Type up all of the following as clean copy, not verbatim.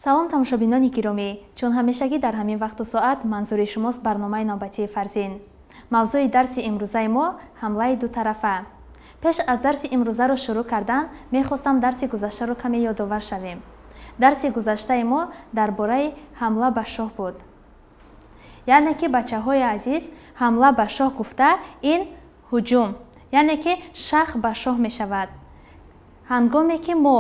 салом тамошобинони гиромӣ, чун ҳамешагӣ дар ҳамин вақту соат манзури шумост барномаи навбатии фарзин. мавзӯи дарси имрӯзаи мо ҳамлаи дутарафа. пеш аз дарси имрӯзаро шурӯъ кардан мехостам дарси гузаштаро каме ёдовар шавем. дарси гузаштаи мо дар бораи ҳамла ба шоҳ буд. яъне ки бачаҳои азиз, ҳамла ба шоҳ гуфта ин ҳуҷум, яъне ки шах ба шоҳ мешавад. ҳангоме ки мо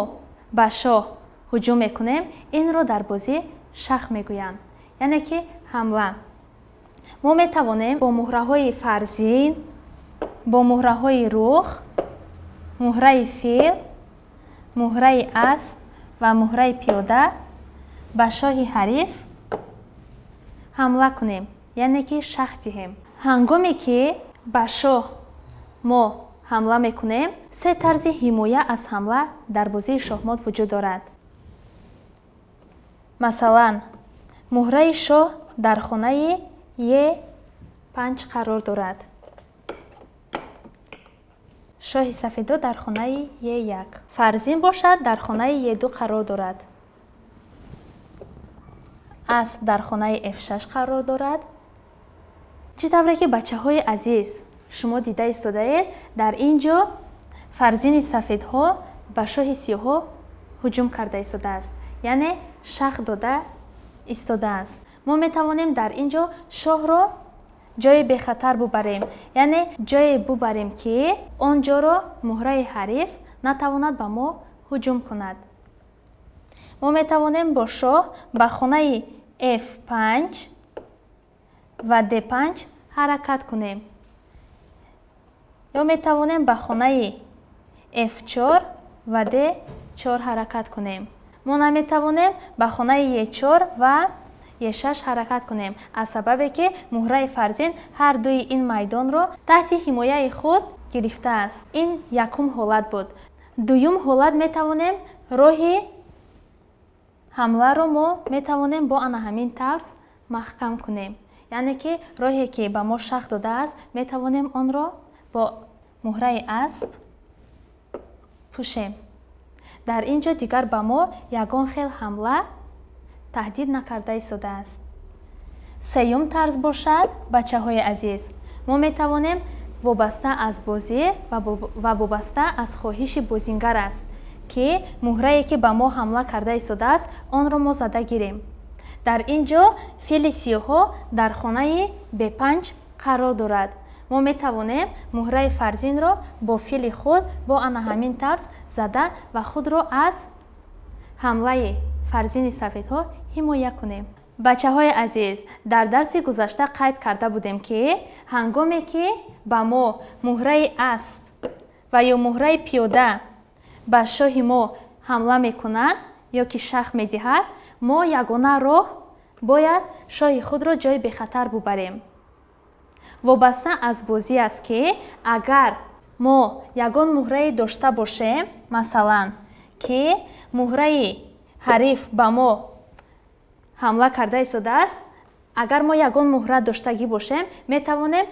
ба шоҳ ҳуҷум мекунем, инро дар бозӣ шах мегӯянд, яъне ки ҳамла. мо метавонем бо муҳраҳои фарзин, бо муҳраҳои рух, муҳраи фил, муҳраи асп ва муҳраи пиёда ба шоҳи ҳариф ҳамла кунем, яъне ки шах диҳем. ҳангоме ки ба шоҳ мо ҳамла мекунем, се тарзи ҳимоя аз ҳамла дар бозии шоҳмот вуҷуд дорад. масалан, муҳраи шоҳ дар хонаи Е5 қарор дорад. шоҳи сафедо дар хонаи Е1. фарзин бошад, дар хонаи Е2 қарор дорад. асп дар хонаи F6 қарор дорад. чӣ тавре ки бачаҳои азиз, шумо дида истодаед, дар ин ҷо фарзини сафедҳо ба шоҳи сиёҳҳо ҳуҷум карда истодааст, яъне шах дода истодааст. мо метавонем дар ин ҷо шоҳро ҷои бехатар бубарем, яъне ҷое бубарем ки он ҷоро муҳраи ҳариф натавонад ба мо ҳуҷум кунад. мо метавонем бо шоҳ ба хонаи F5 ва D5 ҳаракат кунем. ё метавонем ба хонаи F4 ва D4 ҳаракат кунем. мо наметавонем ба хонаи Е4 ва Е6 ҳаракат кунем, аз сабабе ки муҳраи фарзин ҳар дуи ин майдонро таҳти ҳимояи худ гирифтааст. ин якум ҳолат буд. дуюм ҳолат метавонем роҳи ҳамларо мо метавонем бо ана ҳамин тавз маҳкам кунем, яъне ки роҳе ки ба мо шах додааст, метавонем онро бо муҳраи асп пӯшем. дар ин ҷо дигар ба мо ягон хел ҳамла таҳдид накарда истодааст. сеюм тарз бошад, бачаҳои азиз, мо метавонем вобаста аз бозӣ ва вобаста аз хоҳиши бозингар аст, ки муҳрае ки ба мо ҳамла карда истодааст, онро мо зада гирем. дар ин ҷо фили сиёҳо дар хонаи B5 қарор дорад. мо метавонем муҳраи фарзинро бо фили худ бо ана ҳамин тарз зада ва худро аз ҳамлаи фарзини сафедҳо ҳимоя кунем. бачаҳои азиз, дар дарси гузашта қайд карда будем ки ҳангоме ки ба мо муҳраи асп ва ё муҳраи пиёда ба шоҳи мо ҳамла мекунад ё ки шах медиҳад, мо ягона роҳ бояд шоҳи худро ҷои бехатар бубарем. вобаста аз бозӣ аст ки агар мо ягон муҳрае дошта бошем, масалан ки муҳраи ҳариф ба мо ҳамла карда истодааст, агар мо ягон муҳра доштагӣ бошем, метавонем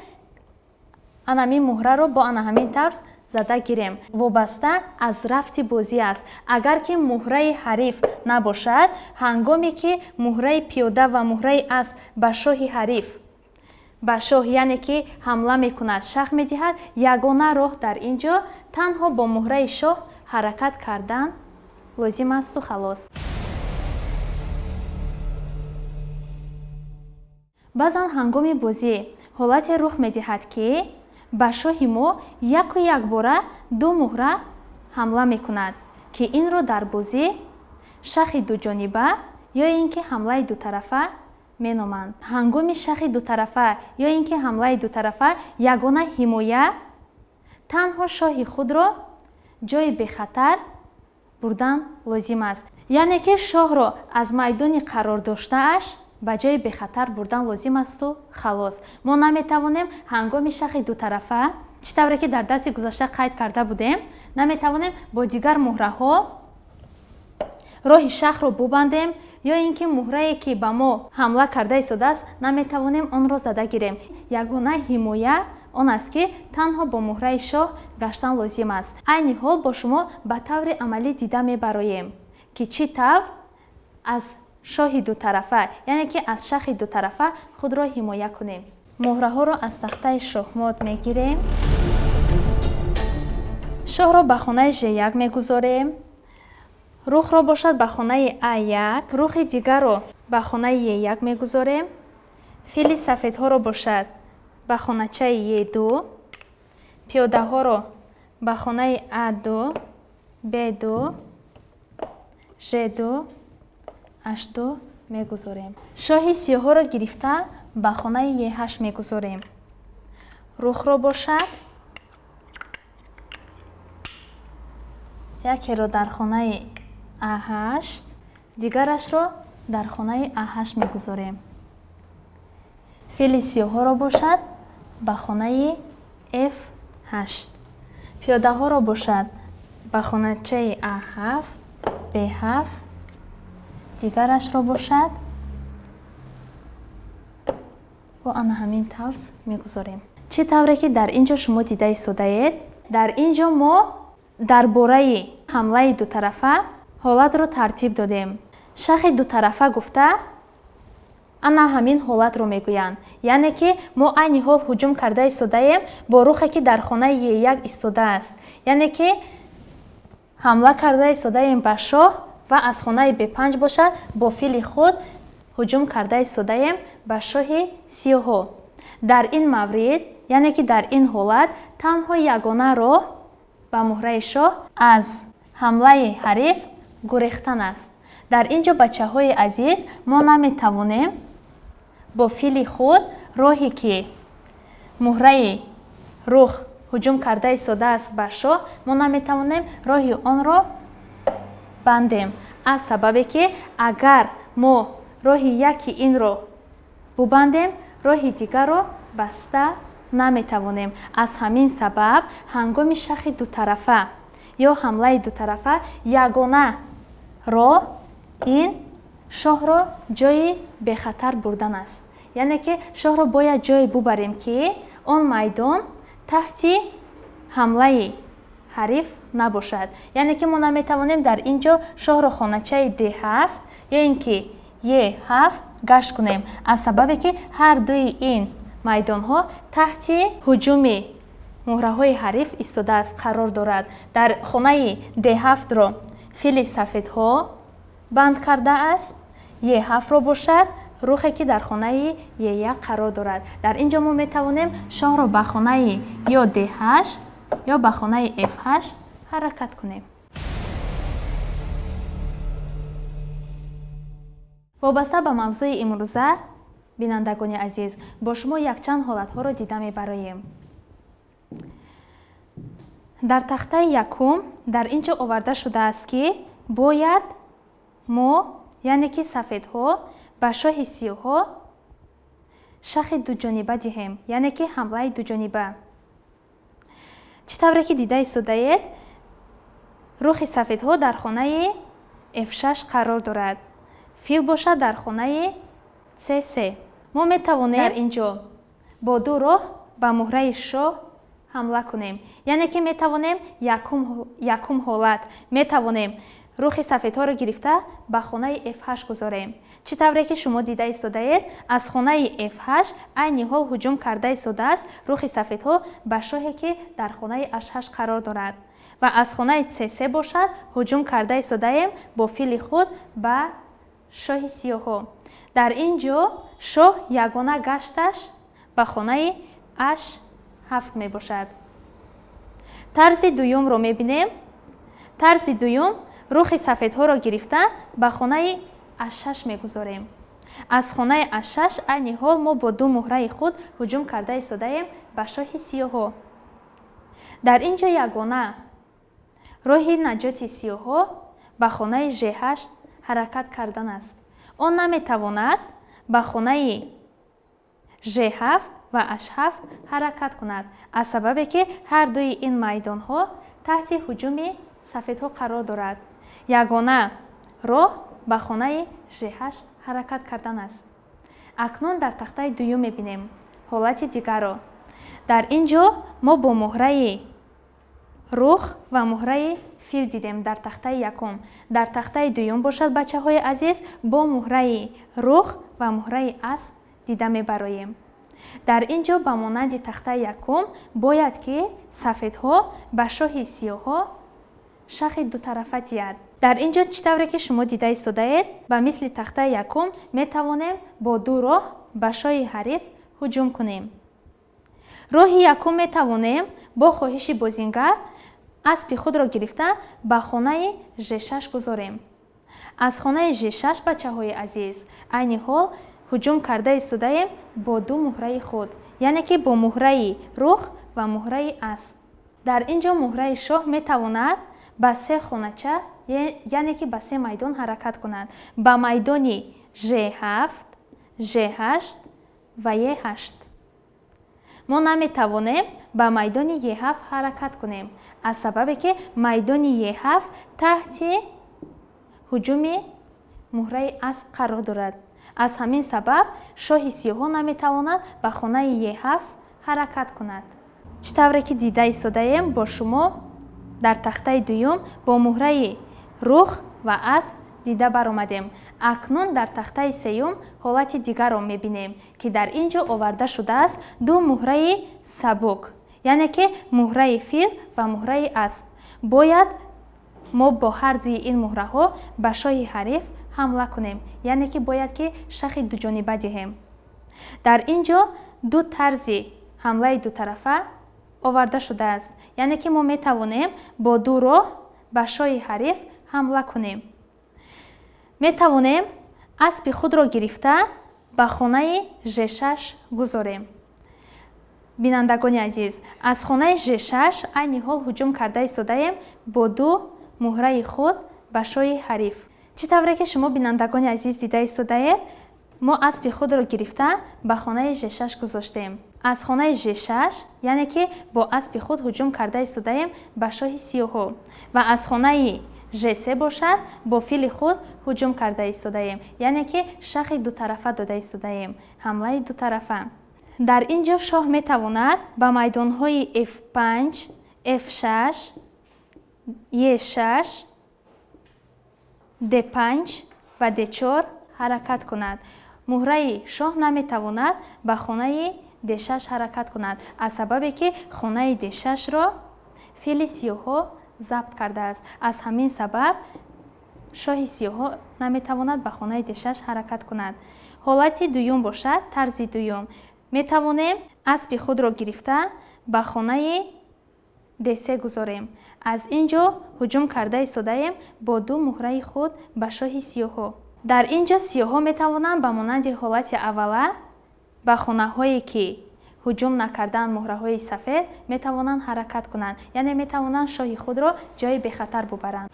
анамин муҳраро бо ана ҳамин тарз зада гирем. вобаста аз рафти бозӣ аст. агар ки муҳраи ҳариф набошад, ҳангоме ки муҳраи пиёда ва муҳраи асп ба шоҳи ҳариф ба шоҳ, яъне ки ҳамла мекунад, шах медиҳад, ягона роҳ дар ин ҷо танҳо бо муҳраи шоҳ ҳаракат кардан лозим асту халос. баъзан ҳангоми бозӣ ҳолате рух медиҳад ки ба шоҳи мо яку якбора ду муҳра ҳамла мекунад, ки инро дар бозӣ шахи дуҷониба ё ин ки ҳамлаи дутарафа меноманд. ҳангоми шахи дутарафа ё ин ки ҳамлаи дутарафа, ягона ҳимоя танҳо шоҳи худро ҷои бехатар бурдан лозим аст, яъне ки шоҳро аз майдони қарор доштааш ба ҷои бехатар бурдан лозим асту халос. мо наметавонем ҳангоми шахи дутарафа, чӣ тавре ки дар дарси гузашта қайд карда будем, наметавонем бо дигар муҳраҳо роҳи шахро бубандем, ё ин ки муҳрае ки ба мо ҳамла карда истодааст, наметавонем онро зада гирем. ягона ҳимоя он аст ки танҳо бо муҳраи шоҳ гаштан лозим аст. айни ҳол бо шумо ба таври амалӣ дида мебароем ки чӣ тавр аз шоҳи дутарафа, яъне ки аз шахи дутарафа худро ҳимоя кунем. муҳраҳоро аз тахтаи шоҳмот мегирем. шоҳро ба хонаи Ж1 мегузорем. рухро бошад ба хонаи А1, рухи дигарро ба хонаи Е1 мегузорем. фили сафедҳоро бошад ба хоначаи Е2, пиёдаҳоро ба хонаи А2, Б2, Ж2, H2 мегузорем. шоҳи сиёҳҳоро гирифта ба хонаи Е8 мегузорем. рухро бошад якеро дар хонаи А8, дигарашро дар хонаи А8 мегузорем. фили сиёҳҳоро бошад ба хонаи F8, пиёдаҳоро бошад ба хоначаи А7, Б7, дигарашро бошад бо ана ҳамин тавз мегузорем. чӣ тавре ки дар ин ҷо шумо дида истодаед, дар ин ҷо мо дар бораи ҳамлаи дутарафа ҳолатро тартиб додем. шахи дутарафа гуфта ана ҳамин ҳолатро мегӯянд, яъне ки мо айни ҳол ҳуҷум карда истодаем бо рухе ки дар хонаи Е1 истодааст, яъне ки ҳамла карда истодаем ба шоҳ ва аз хонаи Б5 бошад бо фили худ ҳуҷум карда истодаем ба шоҳи сиёҳҳо. дар ин маврид, яъне ки дар ин ҳолат танҳо ягона роҳ ба муҳраи шоҳ аз ҳамлаи ҳариф гурехтан аст. дар ин ҷо бачаҳои азиз мо наметавонем бо фили худ роҳе ки муҳраи рух ҳуҷум карда истодааст ба шоҳ, мо наметавонем роҳи онро бандем, аз сабабе ки агар мо роҳи яки инро бубандем, роҳи дигарро баста наметавонем. аз ҳамин сабаб ҳангоми шахи дутарафа ё ҳамлаи дутарафа ягона роҳ ин шоҳро ҷои бехатар бурдан аст, яъне ки шоҳро бояд ҷое бубарем ки он майдон таҳти ҳамлаи ҳариф набошад, яъне ки мо наметавонем дар ин ҷо шоҳро хоначаи Д7 ё ин ки Е7 гашт кунем, аз сабабе ки ҳар дуи ин майдонҳо таҳти ҳуҷуми муҳраҳои ҳариф истодааст, қарор дорад. дар хонаи Д7ро фили сафедҳо банд кардааст, Е7ро бошад рухе ки дар хонаи Е1 қарор дорад. дар ин ҷо мо метавонем шоҳро ба хонаи ё Д8 ё ба хонаи F8 ҳаракат кунем. вобаста ба мавзӯи имрӯза, бинандагони азиз, бо шумо якчанд ҳолатҳоро дида мебароем. дар тахтаи якум дар ин ҷо оварда шудааст ки бояд мо, яъне ки сафедҳо ба шоҳи сиёҳҳо шахи дуҷониба диҳем, яъне ки ҳамлаи дуҷониба. чӣ тавре ки дида истодаед, рухи сафедҳо дар хонаи F6 қарор дорад, фил бошад дар хонаи C3. мо метавонем дар ин ҷо бо ду роҳ ба муҳраи шоҳ ҳамла кунем, яъне ки метавонем якум ҳолат метавонем рухи сафедҳоро гирифта ба хонаи F8 гузорем. чӣ тавре ки шумо дида истодаед, аз хонаи F8 айни ҳол ҳуҷум карда истодааст рухи сафедҳо ба шоҳе ки дар хонаи H8 қарор дорад ва аз хонаи C3 бошад ҳуҷум карда истодаем бо фили худ ба шоҳи сиёҳҳо. дар ин ҷо шоҳ ягона гашташ ба хонаи H7 мебошад. тарзи дуюмро мебинем. тарзи дуюм рухи сафедҳоро гирифта ба хонаи H6 мегузорем. аз хонаи H6 айни ҳол мо бо ду муҳраи худ ҳуҷум карда истодаем ба шоҳи сиёҳҳо. дар ин ҷо ягона роҳи наҷоти сиёҳҳо ба хонаи Ж8 ҳаракат кардан аст. он наметавонад ба хонаи Ж7 ва H7 ҳаракат кунад, аз сабабе ки ҳар дуи ин майдонҳо таҳти ҳуҷуми сафедҳо қарор дорад. ягона роҳ ба хонаи Ж8 ҳаракат кардан аст. акнун дар тахтаи дуюм мебинем ҳолати дигарро. дар ин ҷо мо бо муҳраи рух ва муҳраи фил дидем дар тахтаи якум. Дар тахтаи дуюм бошад бачаҳои азиз, бо муҳраи рух ва муҳраи асп дида мебароем. дар ин ҷо ба монанди тахтаи якум бояд ки сафедҳо ба шоҳи сиёҳҳо шахи дутарафа тияд. дар ин ҷо чӣ тавре ки шумо дида истодаед, ба мисли тахтаи якум метавонем бо ду роҳ ба шоҳи ҳариф ҳуҷум кунем. роҳи якум метавонем бо хоҳиши бозингар аспи худро гирифта ба хонаи Ж6 гузорем. аз хонаи Ж6 бачаҳои азиз айни ҳол ҳуҷум карда истодаем бо ду муҳраи худ, яъне ки бо муҳраи рух ва муҳраи асп. дар ин ҷо муҳраи шоҳ метавонад ба се хонача, яъне ки ба се майдон ҳаракат кунад, ба майдони Ж7, Ж8 ва Е8. мо наметавонем ба майдони Е7 ҳаракат кунем, аз сабабе ки майдони Е7 таҳти ҳуҷуми муҳраи асп қарор дорад. аз ҳамин сабаб шоҳи сиёҳо наметавонад ба хонаи Е7 ҳаракат кунад. чӣ тавре ки дида истодаем бо шумо дар тахтаи дуюм бо муҳраи рух ва асп дида баромадем. акнун дар тахтаи сеюм ҳолати дигарро мебинем ки дар ин ҷо оварда шудааст ду муҳраи сабук, яъне ки муҳраи фил ва муҳраи асп. бояд мо бо ҳар дуи ин муҳраҳо ба шоҳи ҳариф ҳамла кунем, яъне ки бояд ки шахи дуҷониба диҳем. дар ин ҷо ду тарзи ҳамлаи дутарафа оварда шудааст, яъне ки мо метавонем бо ду роҳ ба шоҳи ҳариф ҳамла кунем. метавонем аспи худро гирифта ба хонаи Ж6 гузорем. бинандагони азиз, аз хонаи Ж6 айни ҳол ҳуҷум карда истодаем бо ду муҳраи худ ба шоҳи ҳариф. чӣ тавре ки шумо бинандагони азиз дида истодаед, мо аспи худро гирифта ба хонаи Ж6 гузоштем. аз хонаи Ж6, яъне ки бо аспи худ ҳуҷум карда истодаем ба шоҳи сиёҳо ва аз хонаи Ж3 бошад бо фили худ ҳуҷум карда истодаем, яъне ки шахи дутарафа дода истодаем, ҳамлаи дутарафа. дар ин ҷо шоҳ метавонад ба майдонҳои F5, F6, Е6, D5 ва D4 ҳаракат кунад. муҳраи шоҳ наметавонад ба хонаи D6 ҳаракат кунад, аз сабабе ки хонаи D6-ро фили сиёҳо забт кардааст. аз ҳамин сабаб шоҳи сиёҳо наметавонад ба хонаи D6 ҳаракат кунад. ҳолати дуюм бошад, тарзи дуюм. метавонем аспи худро гирифта ба хонаи D3 гузорем. аз ин ҷо ҳуҷум карда истодаем бо ду муҳраи худ ба шоҳи сиёҳо. дар ин ҷо сиёҳо метавонанд ба монанди ҳолати аввала ба хонаҳое ки ҳуҷум накардаанд муҳраҳои сафед метавонанд ҳаракат кунанд, яъне метавонанд шоҳи худро ҷои бехатар бубаранд.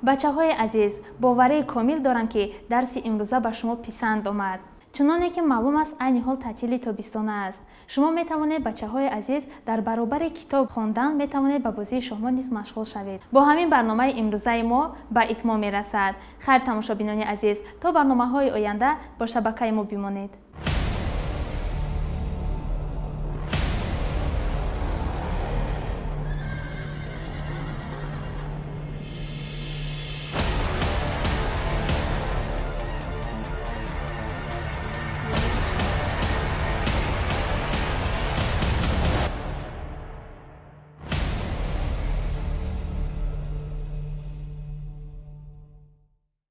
бачаҳои азиз, боварии комил дорам ки дарси имрӯза ба шумо писанд омад. чуноне ки маълум аст айни ҳол таътили тобистона аст. шумо метавонед бачаҳои азиз дар баробари китоб хондан метавонед ба бозии шоҳмо низ машғул шавед. бо ҳамин барномаи имрӯзаи мо ба итмом мерасад. хайр тамошобинони азиз, то барномаҳои оянда бо шабакаи мо бимонед.